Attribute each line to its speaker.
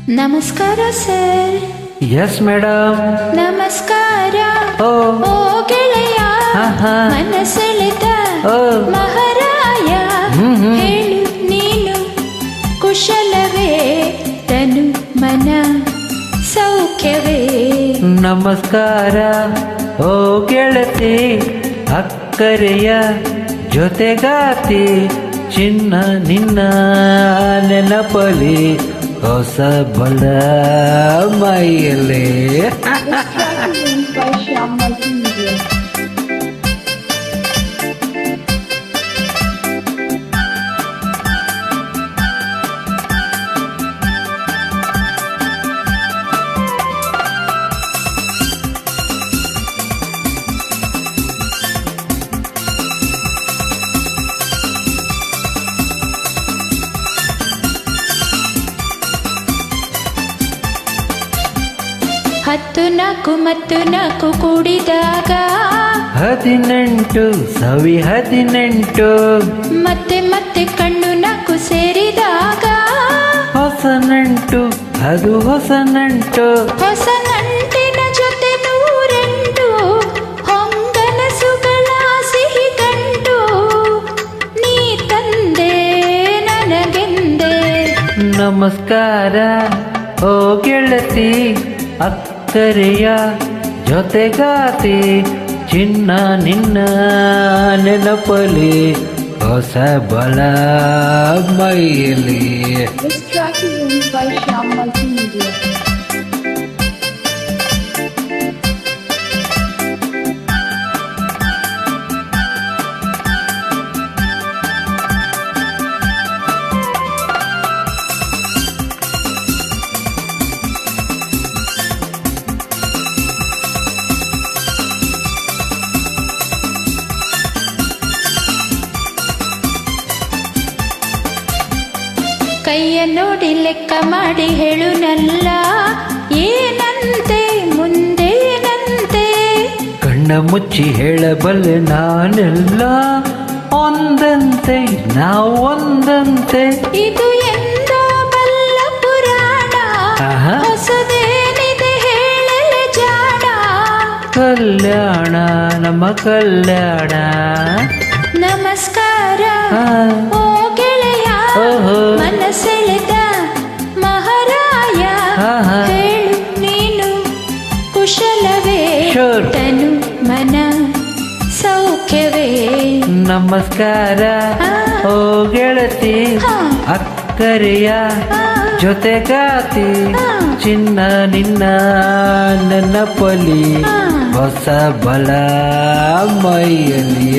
Speaker 1: ನಮಸ್ಕಾರ sir.
Speaker 2: Yes madam.
Speaker 1: ನಮಸ್ಕಾರ.
Speaker 2: ಓ
Speaker 1: ಗೆಳೆಯ,
Speaker 2: ಆಹಾ.
Speaker 1: ಮನಸೆಳೆದ
Speaker 2: ಓ
Speaker 1: ಮಹಾರಾಯ, ಹೇಳು ನೀನು ಕುಶಲವೇ, ತನು ಮನ ಸೌಖ್ಯವೇ.
Speaker 2: ನಮಸ್ಕಾರ ಓ ಗೆಳತಿ, ಅಕ್ಕರೆಯ ಜೊತೆಗಾತಿ, ಚಿನ್ನ ನಿನ್ನ ನೆನಪಲಿ ಹೊಸ ಬಲ ಮೈಯಲ್ಲಿ.
Speaker 1: ಹತ್ತು ನಾಲ್ಕು ಮತ್ತು ನಾಲ್ಕು ಕೂಡಿದಾಗ
Speaker 2: 18 ಸವಿ 18,
Speaker 1: ಮತ್ತೆ ಮತ್ತೆ ಕಣ್ಣು ನಾಲ್ಕು ಸೇರಿದಾಗ
Speaker 2: ಹೊಸ ನಂಟು ಅದು ಹೊಸ ನಂಟು.
Speaker 1: ಹೊಸ ನಂಟಿನ ಜೊತೆ 108 ಹೊಂಗನಸುಗಳ ಸಿಹಿ ಗಂಟು, ನೀ ತಂದೆ ನನಗೆಂದೆ.
Speaker 2: ನಮಸ್ಕಾರ ಓ ಗೆಳತಿ, ಅಕ್ಕರೆಯ ಜೊತೆಗಾತಿ, ಚಿನ್ನ ನಿನ್ನ ನೆನಪಲಿ ಹೊಸ ಬಲ ಮೈಯಲ್ಲಿ.
Speaker 3: This track is owned by Shyam Multimedia.
Speaker 1: ಕೈಯ ನೋಡಿ ಲೆಕ್ಕ ಮಾಡಿ ಹೇಳುನಲ್ಲ, ಏನಂತೆ ಮುಂದೇನಂತೆ.
Speaker 2: ಕಣ್ಣ ಮುಚ್ಚಿ ಹೇಳಬಲ್ಲೆ ನಾನೆಲ್ಲ, ಒಂದಂತೆ ನಾವು ಒಂದಂತೆ.
Speaker 1: ಇದು ಎಂದೋ ಬಲ್ಲ ಪುರಾಣ,
Speaker 2: ಆಹಾ.
Speaker 1: ಹೊಸದೇನಿದೆ ಹೇಳಲೆ ಜಾಣ.
Speaker 2: ಕಲ್ಯಾಣ ನಮ್ಮ ಕಲ್ಯಾಣ.
Speaker 1: ನಮಸ್ಕಾರ
Speaker 2: ಆ.
Speaker 1: ಓ ಗೆಳೆಯ,
Speaker 2: ಓಹೋ.
Speaker 1: ಮನಸೆಳೆದ ಮಹಾರಾಯ,
Speaker 2: ಆಹಾ.
Speaker 1: ಹೇಳು ನೀನು ಕುಶಲವೇ,
Speaker 2: Sure.
Speaker 1: ತನು ಮನ ಸೌಖ್ಯವೇ.
Speaker 2: ನಮಸ್ಕಾರ
Speaker 1: ಆ.
Speaker 2: ಓ ಗೆಳತಿ,
Speaker 1: ಹಾ.
Speaker 2: ಅಕ್ಕರೆಯ
Speaker 1: ಆ.
Speaker 2: ಜೊತೆಗಾತಿ,
Speaker 1: ಆ.
Speaker 2: ಚಿನ್ನ ನಿನ್ನ ನೆನಪಲಿ
Speaker 1: ಆ.
Speaker 2: ಹೊಸ ಬಲ ಮೈಯಲ್ಲಿ.